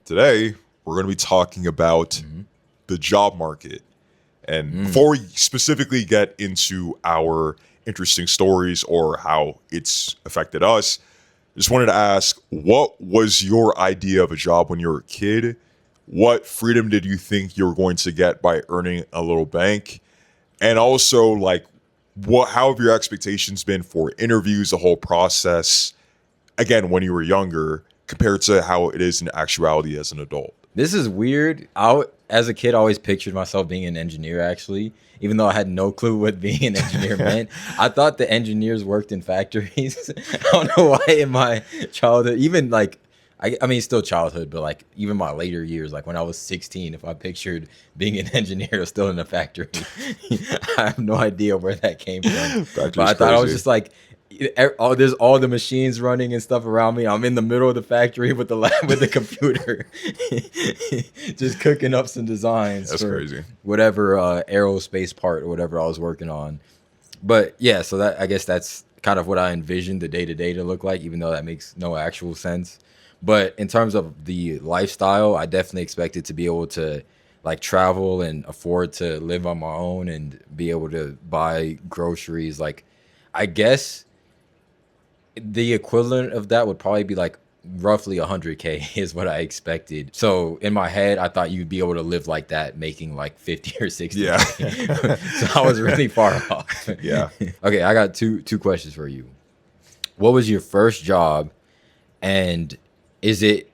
Today, we're going to be talking about the job market. And before we specifically get into our interesting stories or how it's affected us, I just wanted to ask, what was your idea of a job when you were a kid? What freedom did you think you were going to get by earning a little bank? And also, how have your expectations been for interviews, the whole process, again, when you were younger, compared to how it is in actuality as an adult? This is weird. As a kid, I always pictured myself being an engineer, actually, even though I had no clue what being an engineer meant. I thought the engineers worked in factories. I don't know why in my childhood, even I mean, still childhood, but even my later years, like when I was 16, if I pictured being an engineer still in a factory, I have no idea where that came from. But I thought I was just there's all the machines running and stuff around me. I'm in the middle of the factory with the lab with the computer, just cooking up some designs. That's crazy. Whatever aerospace part or whatever I was working on. But yeah, so I guess that's kind of what I envisioned the day-to-day to look like, even though that makes no actual sense. But in terms of the lifestyle, I definitely expected to be able to travel and afford to live on my own and be able to buy groceries. I guess the equivalent of that would probably be roughly 100K is what I expected. So in my head, I thought you'd be able to live like that, making 50 or 60. Yeah. So I was really far off. Yeah. Okay, I got two questions for you. What was your first job, and was it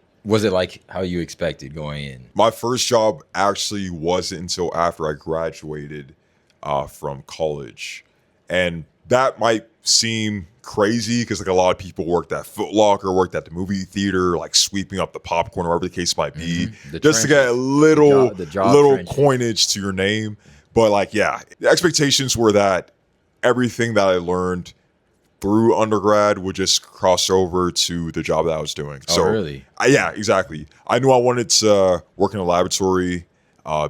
like how you expected going in? My first job actually wasn't until after I graduated from college. And that might seem crazy because a lot of people worked at Foot Locker, worked at the movie theater, sweeping up the popcorn, or whatever the case might be, just to get a little coinage to your name. But the expectations were that everything that I learned through undergrad would just cross over to the job that I was doing. Oh, really? Yeah, exactly. I knew I wanted to work in a laboratory,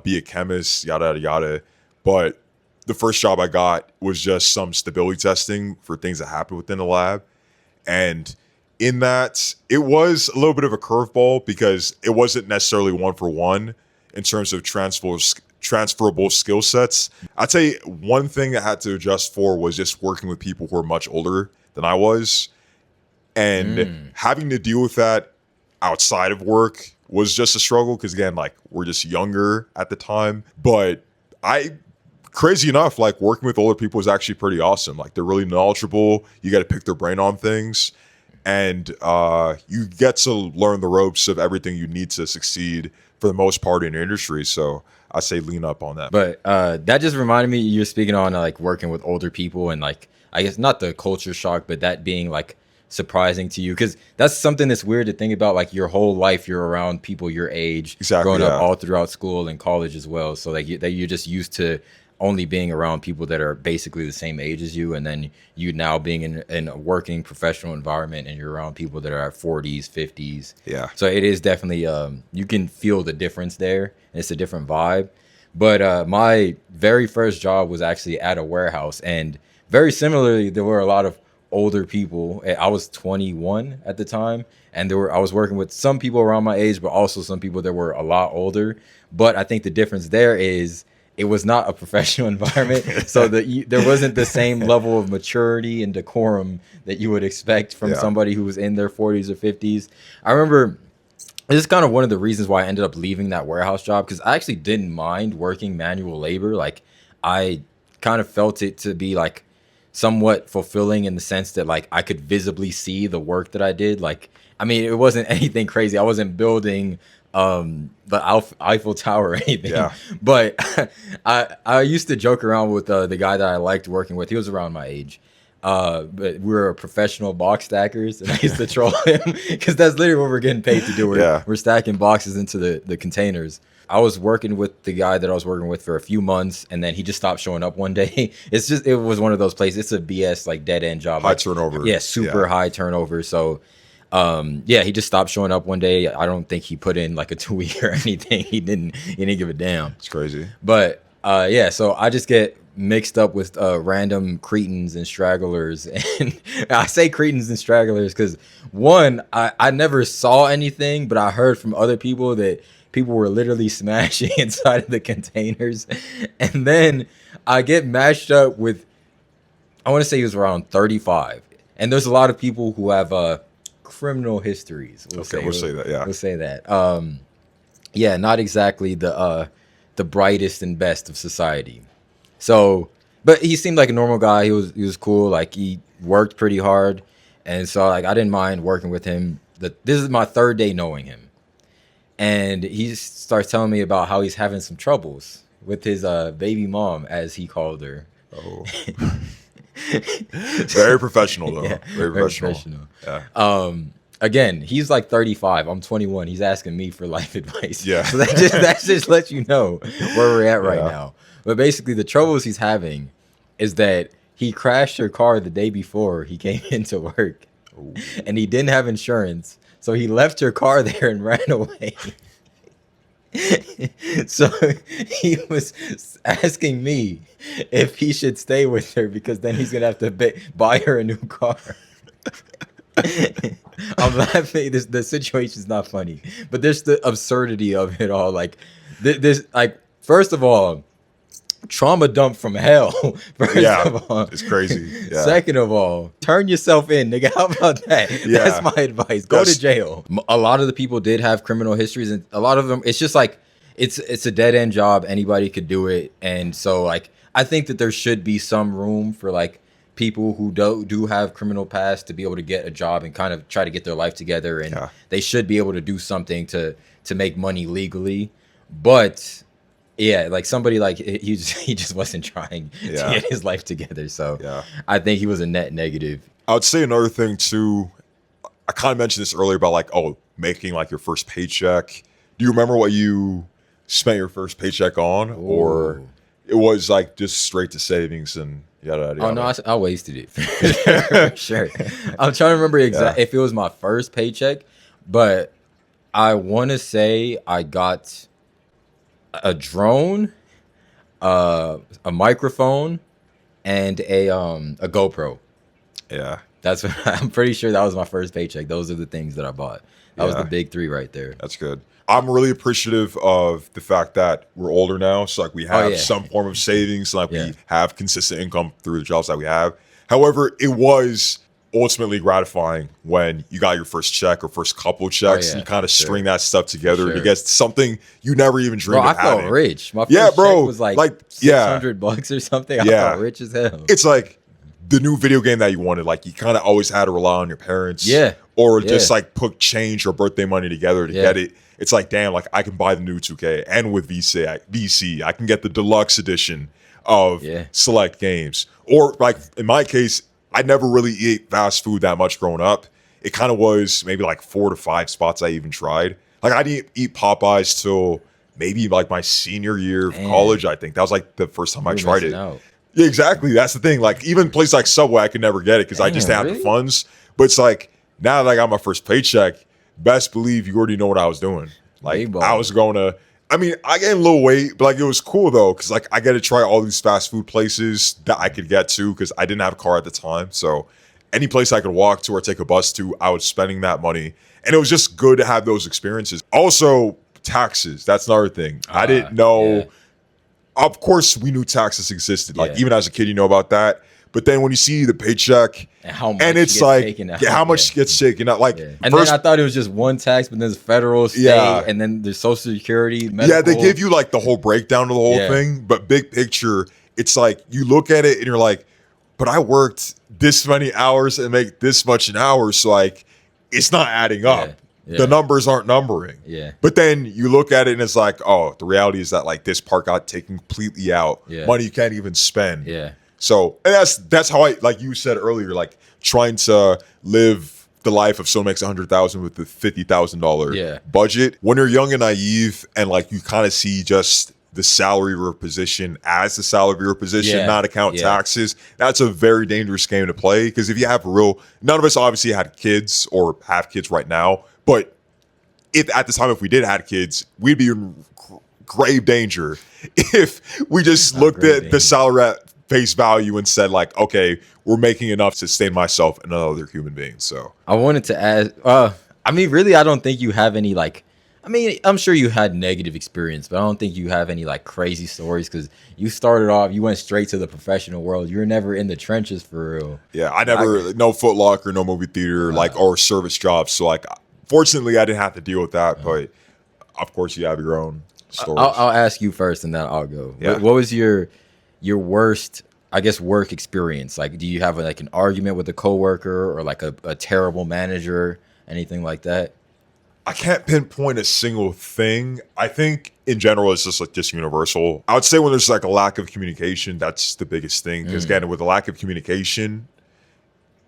be a chemist, yada, yada, yada. But the first job I got was just some stability testing for things that happened within the lab. And in that, it was a little bit of a curveball because it wasn't necessarily one for one in terms of transferable skill sets. I'd say one thing I had to adjust for was just working with people who are much older than I was. And having to deal with that outside of work was just a struggle because, again, we're just younger at the time. But crazy enough, working with older people is actually pretty awesome. They're really knowledgeable. You got to pick their brain on things. And you get to learn the ropes of everything you need to succeed for the most part in your industry. So I say lean up on that. But that just reminded me, you're speaking on working with older people and I guess not the culture shock, but that being surprising to you, because that's something that's weird to think about. Your whole life you're around people your age, exactly, growing up all throughout school and college as well. So that you're just used to only being around people that are basically the same age as you, and then you now being in a working professional environment and you're around people that are at 40s, 50s. Yeah. So it is definitely you can feel the difference there, and it's a different vibe. But my very first job was actually at a warehouse, and very similarly, there were a lot of older people. I was 21 at the time, and I was working with some people around my age, but also some people that were a lot older. But I think the difference there is it was not a professional environment, so there wasn't the same level of maturity and decorum that you would expect from somebody who was in their 40s or 50s. I remember this is kind of one of the reasons why I ended up leaving that warehouse job, because I actually didn't mind working manual labor. I kind of felt it to be somewhat fulfilling in the sense that I could visibly see the work that I did. I mean, it wasn't anything crazy. I wasn't building the Eiffel Tower or anything. Yeah. But I used to joke around with the guy that I liked working with. He was around my age. But we were professional box stackers, and I used to troll him because that's literally what we're getting paid to do. We're stacking boxes into the containers. I was working with the guy that I was working with for a few months, and then he just stopped showing up one day. It was one of those places. It's a BS dead end job. High turnover. Yeah, super high turnover. So he just stopped showing up one day. I don't think he put in a 2 week or anything. He didn't give a damn. It's crazy. But so I just get mixed up with random cretins and stragglers. And I say cretins and stragglers because one, I never saw anything, but I heard from other people that people were literally smashing inside of the containers. And then I get matched up with, I want to say he was around 35. And there's a lot of people who have criminal histories. We'll say that. Yeah, we'll say that. Yeah, not exactly the brightest and best of society. So, but he seemed like a normal guy. He was cool. Like he worked pretty hard, and so like I didn't mind working with him. This is my third day knowing him, and he starts telling me about how he's having some troubles with his baby mom, as he called her. Oh, very professional though. Yeah, very professional. Yeah. Again, he's like 35. I'm 21. He's asking me for life advice. Yeah. So that just lets you know where we're at right now. But basically, the troubles he's having is that he crashed her car the day before he came into work. Ooh. And he didn't have insurance. So he left her car there and ran away. So he was asking me if he should stay with her because then he's going to have to buy her a new car. I'm laughing. The situation's not funny, but there's the absurdity of it all. Like this, like first of all, trauma dump from hell. First of all, it's crazy. Yeah. Second of all, turn yourself in, nigga. How about that? Yeah. That's my advice. Go to jail. A lot of the people did have criminal histories, and a lot of them, it's just like it's a dead end job. Anybody could do it, and so like I think that there should be some room for like people who do have criminal past to be able to get a job and kind of try to get their life together, and they should be able to do something to make money legally. But yeah, like somebody like he just wasn't trying to get his life together. So I think he was a net negative. I would say another thing too. I kind of mentioned this earlier about like making like your first paycheck. Do you remember what you spent your first paycheck on, or it was like just straight to savings and yada yada? Oh no, I wasted it. For sure. I'm trying to remember if it was my first paycheck, but I want to say I got a drone, a microphone, and a GoPro. Yeah, that's what, I'm pretty sure that was my first paycheck. Those are the things that I bought. That was the big three right there. That's good. I'm really appreciative of the fact that we're older now, so like we have some form of savings, like we have consistent income through the jobs that we have. However, it was ultimately gratifying when you got your first check or first couple checks and you kind of string that stuff together to get something you never even dreamed of having. I felt rich. My first check was like $600 or something. I felt rich as hell. It's like the new video game that you wanted. Like you kind of always had to rely on your parents, or just like put change or birthday money together to get it. It's like, damn, like I can buy the new 2K, and with VC, I can get the deluxe edition of select games. Or like in my case, I never really ate fast food that much growing up. It kind of was maybe like 4 to 5 spots I even tried. Like I didn't eat Popeyes till maybe like my senior year of college. I think that was like the first time I tried it. Yeah, exactly. That's the thing. Like even places like Subway, I could never get it because I just didn't have the funds. But it's like now that I got my first paycheck, best believe you already know what I was doing. Like I was going to, I mean, I gained a little weight, but like it was cool though, because like I got to try all these fast food places that I could get to because I didn't have a car at the time. So any place I could walk to or take a bus to, I was spending that money. And it was just good to have those experiences. Also, taxes. That's another thing. I didn't know. Yeah. Of course, we knew taxes existed. Like even as a kid, you know about that. But then when you see the paycheck, and how much it's like, how much gets taken out. Like, and then I thought it was just one tax, but then there's federal, state, and then there's Social Security, medical. Yeah, they give you like the whole breakdown of the whole thing. But big picture, it's like you look at it and you're like, but I worked this many hours and make this much an hour. So like, it's not adding up. The numbers aren't numbering. But then you look at it and it's like, oh, the reality is that like this part got taken completely out. Money you can't even spend. So and that's how I, like you said earlier, like trying to live the life of someone makes $100,000 with the $50,000 budget. When you're young and naive and like you kind of see just the salary of your position as the salary of your position, not account taxes, that's a very dangerous game to play. Because if you have none of us obviously had kids or have kids right now, but if at the time if we did have kids, we'd be in grave danger if we just looked grave at the danger. salary at face value and said like, okay, we're making enough to sustain myself and another human being. So I wanted to ask. I mean, really, I don't think you have any like. I mean, I'm sure you had negative experience, but I don't think you have any like crazy stories because you started off. You went straight to the professional world. You were never in the trenches for real. yeah, I never no Foot Locker, no movie theater, like or service jobs. So like, fortunately, I didn't have to deal with that. But of course, you have your own stories. I'll ask you first, and then I'll go. Yeah. What was your worst, I guess, work experience? Like, do you have like an argument with a coworker or like a terrible manager, anything like that? I can't pinpoint a single thing. I think in general it's just like just universal. I would say when there's like a lack of communication, that's the biggest thing. Because again, with a lack of communication,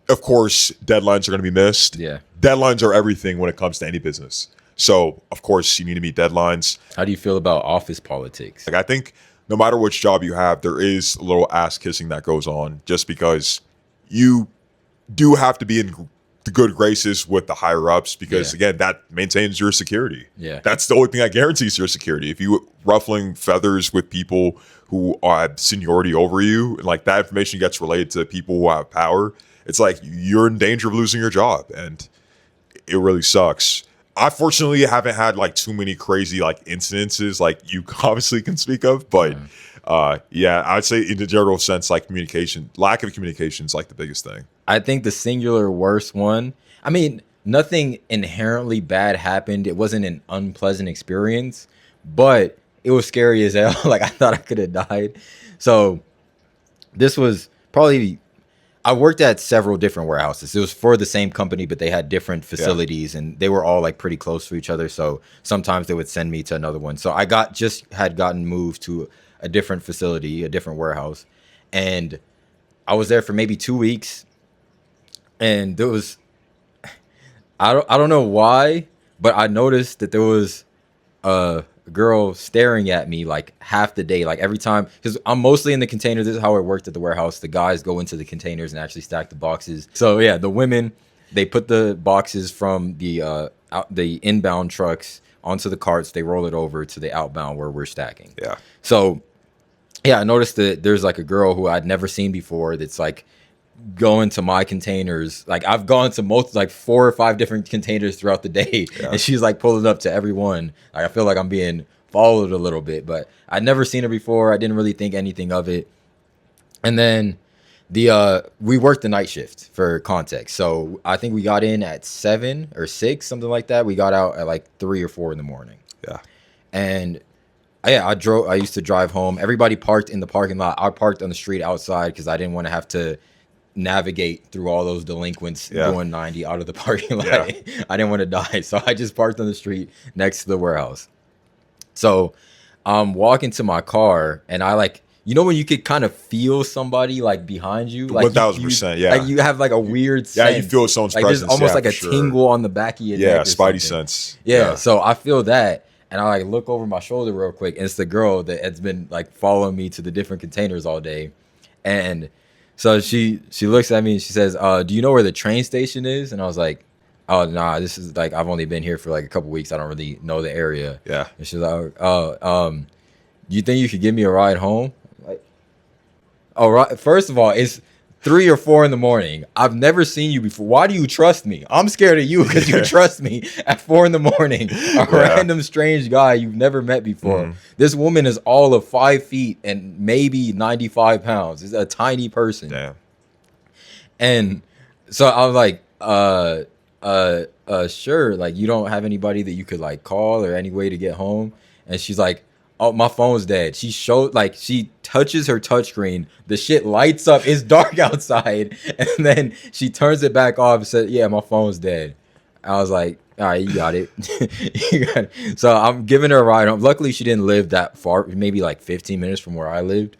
of course, deadlines are going to be missed. Yeah. Deadlines are everything when it comes to any business. So of course you need to meet deadlines. How do you feel about office politics? Like I think no matter which job you have, there is a little ass kissing that goes on just because you do have to be in the good graces with the higher ups because again, that maintains your security. Yeah. That's the only thing that guarantees your security. If you ruffling feathers with people who have seniority over you and like that information gets relayed to people who have power, it's like you're in danger of losing your job and it really sucks. I fortunately haven't had like too many crazy like incidences like you obviously can speak of, but yeah, I'd say in the general sense, like communication, lack of communication is like the biggest thing. I think the singular worst one, I mean, nothing inherently bad happened. It wasn't an unpleasant experience, but it was scary as hell. Like I thought I could have died. So this was probably, I worked at several different warehouses. It was for the same company, but they had different facilities and they were all like pretty close to each other. So sometimes they would send me to another one. So I had gotten moved to a different facility, a different warehouse. And I was there for maybe 2 weeks. And there was, I don't know why, but I noticed that there was a girl staring at me like half the day, like every time, because I'm mostly in the container. This is how it worked at the warehouse. The guys go into the containers and actually stack the boxes. So yeah, the women, they put the boxes from the inbound trucks onto the carts. They roll it over to the outbound where we're stacking. Yeah. So yeah, I noticed that there's like a girl who I'd never seen before that's like going to my containers. Like I've gone to most like 4 or 5 different containers throughout the day, and she's like pulling up to every one. Like I feel like I'm being followed a little bit, but I'd never seen her before. I didn't really think anything of it. And then we worked the night shift for context. So I think we got in at 7 or 6, something like that. We got out at like 3 or 4 in the morning. Yeah. And yeah, I used to drive home. Everybody parked in the parking lot. I parked on the street outside because I didn't want to have to navigate through all those delinquents going 90 out of the parking lot. I didn't want to die. So I just parked on the street next to the warehouse. So I'm walking to my car and I like, you know, when you could kind of feel somebody like behind you, like 1000%, yeah. Like you have like a weird sense. Yeah, you feel someone's like presence. There's almost like a sure. tingle on the back of your neck. Yeah, or spidey something. sense. Yeah, so I feel that. And I like look over my shoulder real quick, and it's the girl that has been like following me to the different containers all day. And so she looks at me and she says, "Do you know where the train station is?" And I was like, "Oh, nah, this is like I've only been here for like a couple weeks. I don't really know the area." Yeah. And she's like, "Oh, you think you could give me a ride home?" Like, all right. First of all, it's 3 or 4 in the morning. I've never seen you before. Why do you trust me? I'm scared of you because you trust me at 4 in the morning. A random strange guy you've never met before. This woman is all of 5 feet and maybe 95 pounds. It's a tiny person. Damn. And so I was like, sure. Like, you don't have anybody that you could like call or any way to get home? And she's like, oh, my phone's dead. She touches her touchscreen. The shit lights up. It's dark outside. And then she turns it back off and said, yeah, my phone's dead. I was like, all right, you got it. You got it. So I'm giving her a ride home. Luckily, she didn't live that far, maybe like 15 minutes from where I lived.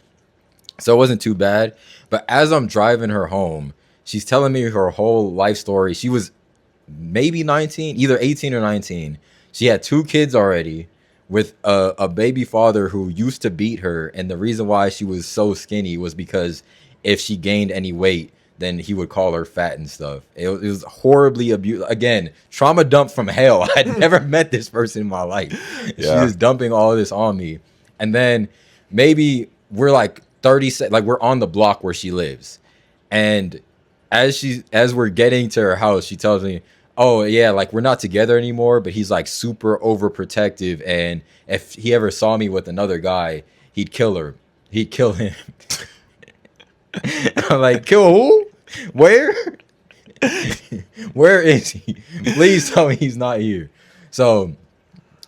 So it wasn't too bad. But as I'm driving her home, she's telling me her whole life story. She was maybe 19, either 18 or 19. She had 2 kids already, with a baby father who used to beat her, and the reason why she was so skinny was because if she gained any weight, then he would call her fat and stuff. It was horribly abused. Again, trauma dump from hell. I'd never met this person in my life. She's just dumping all of this on me. And then maybe we're like 30 like we're on the block where she lives. And as we're getting to her house, she tells me, oh yeah, like we're not together anymore, but he's like super overprotective, and if he ever saw me with another guy, he'd kill her. He'd kill him. I'm like, kill who? Where? Where is he? Please tell me he's not here. So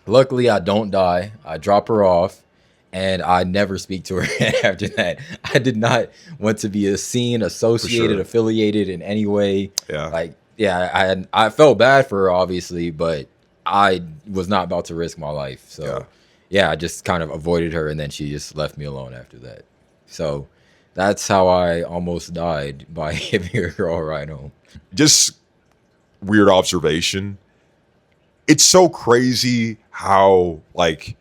luckily I don't die. I drop her off and I never speak to her after that. I did not want to be seen, associated, affiliated in any way. Yeah. Like, yeah, I felt bad for her, obviously, but I was not about to risk my life. So, yeah, I just kind of avoided her, and then she just left me alone after that. So that's how I almost died, by giving a girl a ride home. Just weird observation. It's so crazy how, like,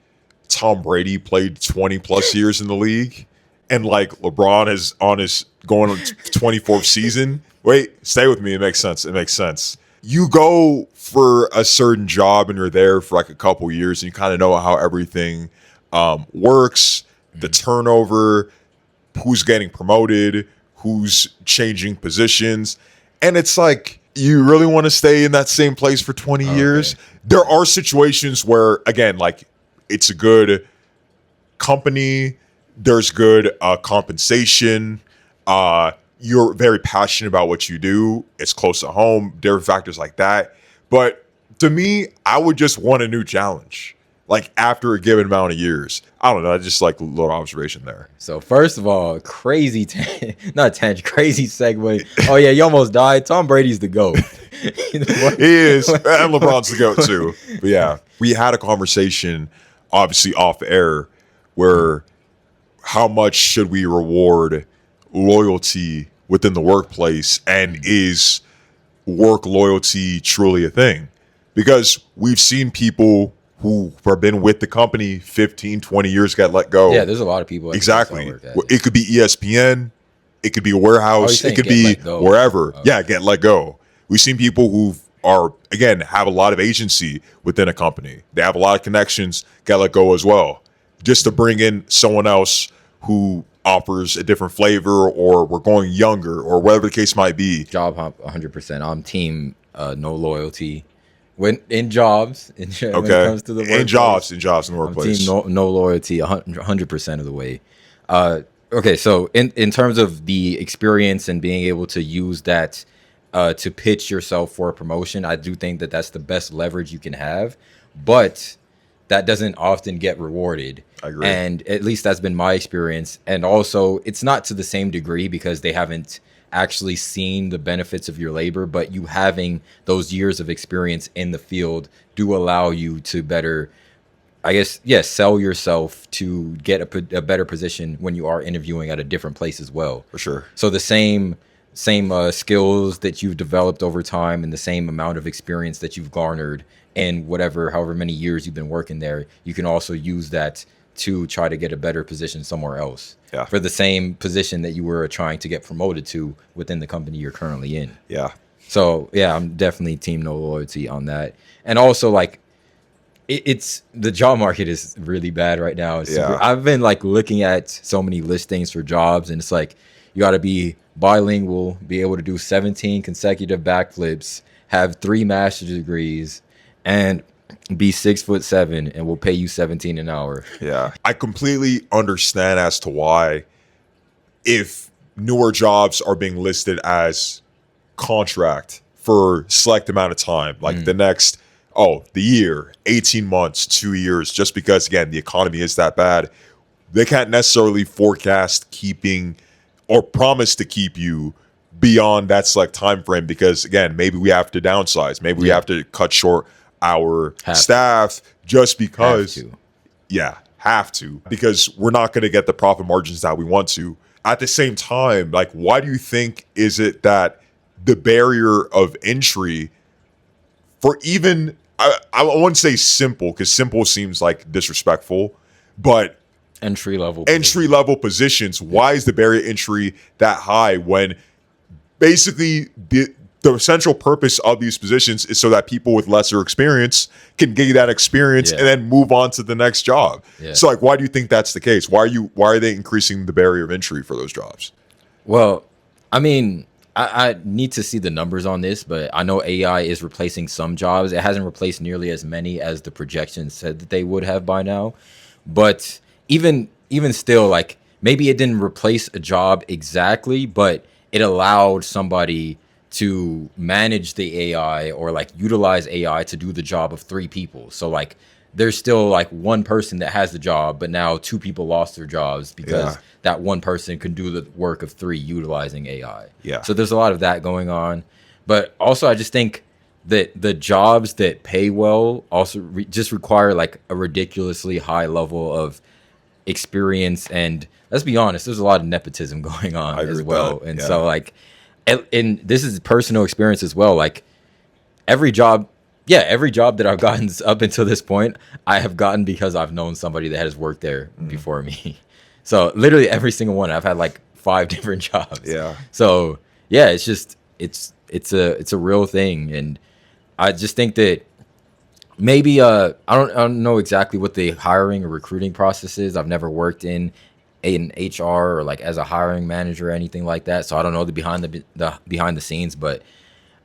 Tom Brady played 20 plus years in the league, and like LeBron is on his going on 24th season. Wait, stay with me. It makes sense. It makes sense. You go for a certain job and you're there for like a couple years, and you kind of know how everything works, the turnover, who's getting promoted, who's changing positions. And it's like, you really want to stay in that same place for 20 years? There are situations where, again, like, it's a good company, there's good compensation, you're very passionate about what you do, it's close to home, there are factors like that. But to me, I would just want a new challenge, like after a given amount of years. I don't know, I just like a little observation there. So first of all, crazy segue. Oh yeah, you almost died. Tom Brady's the GOAT. He is, and LeBron's the GOAT too. But yeah, we had a conversation, obviously off air, where how much should we reward loyalty within the workplace, and is work loyalty truly a thing? Because we've seen people who have been with the company 15, 20 years get let go. Yeah, there's a lot of people. Exactly. It could be ESPN, it could be a warehouse, it could be wherever. Yeah, get let go. We've seen people who are, again, have a lot of agency within a company. They have a lot of connections, get let go as well, just to bring in someone else who offers a different flavor, or we're going younger, or whatever the case might be. Job hop 100%. I'm team no loyalty. When in jobs, when it comes to the workplace, in jobs in the workplace, I'm team no loyalty 100% of the way. Okay, so in terms of the experience and being able to use that to pitch yourself for a promotion, I do think that that's the best leverage you can have, but that doesn't often get rewarded. I agree. And at least that's been my experience. And also, it's not to the same degree because they haven't actually seen the benefits of your labor, but you having those years of experience in the field do allow you to better, I guess, yes, sell yourself to get a better position when you are interviewing at a different place as well. For sure. So the same skills that you've developed over time and the same amount of experience that you've garnered in however many years you've been working there, you can also use that to try to get a better position somewhere else. Yeah. For the same position that you were trying to get promoted to within the company you're currently in. Yeah. So yeah, I'm definitely team no loyalty on that. And also, like, it's the job market is really bad right now. I've been like looking at so many listings for jobs, and it's like, you got to be bilingual, be able to do 17 consecutive backflips, have 3 master's degrees, and be 6'7", and we'll pay you $17 an hour. Yeah, I completely understand as to why, if newer jobs are being listed as contract for select amount of time, like the next, the year, 18 months, 2 years, just because, again, the economy is that bad, they can't necessarily forecast keeping or promise to keep you beyond that select time frame, because, again, maybe we have to downsize, maybe we have to cut short our staff just because have to because we're not going to get the profit margins that we want to. At the same time, like, why do you think is it that the barrier of entry for even I wouldn't say simple, because simple seems like disrespectful, but entry level positions, why is the barrier entry that high when basically the central purpose of these positions is so that people with lesser experience can gain that experience Yeah. and then move on to the next job. Yeah. So like, why do you think that's the case? Why are they increasing the barrier of entry for those jobs? Well, I mean, I need to see the numbers on this, but I know AI is replacing some jobs. It hasn't replaced nearly as many as the projections said that they would have by now. But even still, like maybe it didn't replace a job exactly, but it allowed somebody to manage the AI or like utilize AI to do the job of three people. So like there's still like one person that has the job, but now two people lost their jobs because Yeah. that one person can do the work of three utilizing AI. Yeah. So there's a lot of that going on. But also, I just think that the jobs that pay well also just require like a ridiculously high level of experience. And let's be honest, there's a lot of nepotism going on I agree as with well. that. And Yeah. so, like, and this is personal experience as well. Like, every job, yeah, every job that I've gotten up until this point, I have gotten because I've known somebody that has worked there before me. So literally every single one, I've had like 5 different jobs. Yeah. So yeah, it's just it's a real thing, and I just think that maybe I don't know exactly what the hiring or recruiting process is. I've never worked in HR or like as a hiring manager or anything like that, so I don't know the behind the scenes, but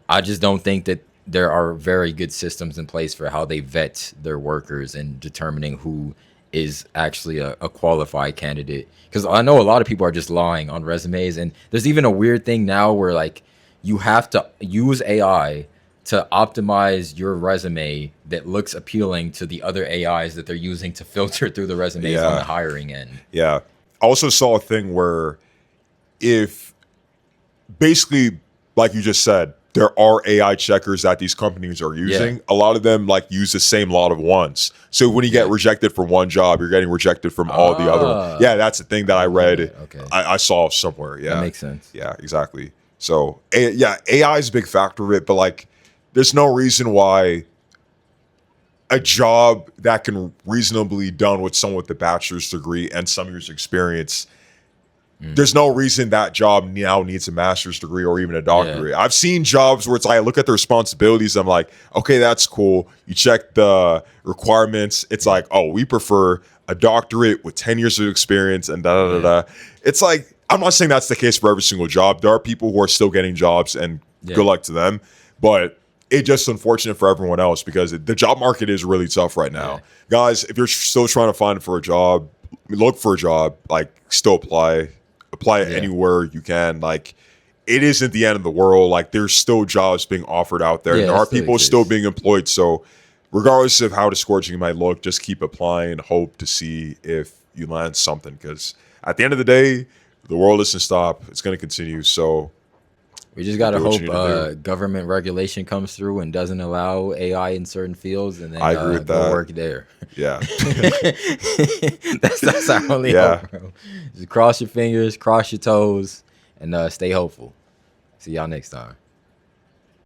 I just don't think that there are very good systems in place for how they vet their workers and determining who is actually a qualified candidate. Because I know a lot of people are just lying on resumes, and there's even a weird thing now where like you have to use AI to optimize your resume that looks appealing to the other AIs that they're using to filter through the resumes on Yeah. the hiring end. Yeah. I also saw a thing where if basically, like you just said, there are AI checkers that these companies are using. Yeah. A lot of them like use the same lot of ones. So when you get Yeah. rejected from one job, you're getting rejected from all the other Ah. ones. Yeah, that's the thing that I read. Okay. I saw somewhere. Yeah. That makes sense. Yeah, exactly. So yeah, AI is a big factor of it, but like there's no reason why a job that can reasonably done with someone with a bachelor's degree and some years experience, there's no reason that job now needs a master's degree or even a doctorate. I've seen jobs where it's like I look at the responsibilities, I'm like, okay, that's cool. You check the requirements, it's like, oh, we prefer a doctorate with 10 years of experience and da da da da. It's like, I'm not saying that's the case for every single job. There are people who are still getting jobs and good luck to them, but it's just unfortunate for everyone else because the job market is really tough right now. Yeah. Guys, if you're still trying to find for a job, look for a job, like still apply anywhere you can. Like it isn't the end of the world. Like there's still jobs being offered out there. Yeah, And there it are still people exists. still being employed. So regardless of how discouraging it might look, just keep applying and hope to see if you land something. Because at the end of the day, the world doesn't stop. It's going to continue. So We just gotta do what you hope need to do. government regulation comes through and doesn't allow AI in certain fields, and then I agree with go that. work there. yeah. That's our only Yeah. hope, bro. Just cross your fingers, cross your toes, and stay hopeful. See y'all next time.